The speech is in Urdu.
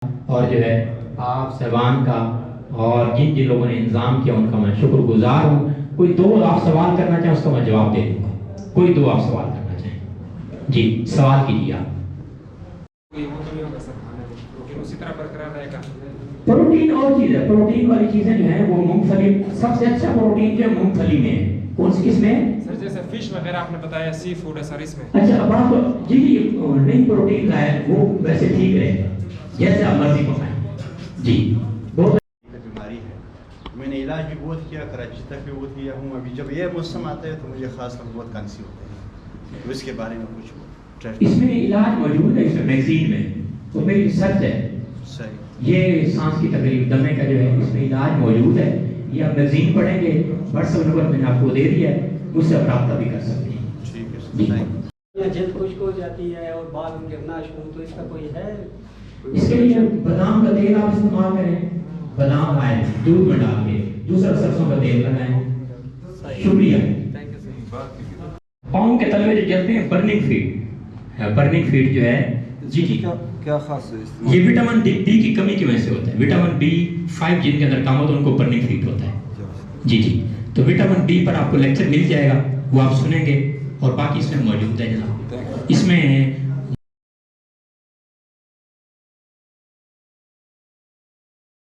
اور جو ہے آپ صاحبان کا اور جن جن لوگوں نے انتظام کیا ان کا میں شکر گزار ہوں. کوئی دو آپ سوال کرنا چاہیں اس کا میں جواب دے دوں گا. کوئی دو آپ سوال کرنا چاہیں جی سوال کیجیے آپ. اسی طرح برقرار رہے گا. پروٹین اور چیز ہے, پروٹین والی چیزیں جو ہیں وہ مونگ پھلی, سب سے اچھا پروٹین جو ہے مونگ پھلی میں ہے. کون سی کس میں؟ سر جیسے فش وغیرہ آپ نے بتایا سی فوڈ ہے سر اس میں. اچھا اب آپ جی نہیں پروٹین کا ہے وہ ویسے ٹھیک رہے گا جیسے آپ مرضی پکائیں. جی بہت بیماری ہے, میں نے علاج بھی بہت کیا, کراچی تک بھی بہت کیا ہوں. ابھی جب یہ موسم آتا ہے تو مجھے خاص طور بہت کھانسی ہوتے ہیں, تو اس کے بارے میں کچھ اس میں علاج موجود ہے, اس میں میگزین میں تو میری ریسرچ ہے. صحیح. یہ سانس کی تکلیف دمے کا جو ہے اس میں علاج موجود ہے. یہ آپ میگزین پڑھیں گے, واٹس ایپ نمبر میں نے آپ کو دے دیا ہے, اس سے آپ رابطہ بھی کر سکتے ہیں. ٹھیک ہے سر. یا جلد خشک ہو جاتی ہے اور بال گرنا شروع, تو اس کا کوئی ہے؟ اس کے لیے بادام کا تیل آپ استعمال کریں, بادام آئے دودھ میں ڈال کے, دوسرا سرسوں کا تیل لگائیں. شکریہ. پاؤں کے تلوے جو جلتے ہیں برننگ فیٹ, برننگ فیٹ جو ہے جی جی کیا خاص ہے یہ وٹامن ڈی کی کمی کی وجہ سے ہوتا ہے. وٹامن B5 جن کے اندر کم ہوتا ہے ان کو برننگ فیٹ ہوتا ہے. جی جی تو وٹامن ڈی پر آپ کو لیکچر مل جائے گا, وہ آپ سنیں گے, اور باقی اس میں موجود ہے جناب. اس میں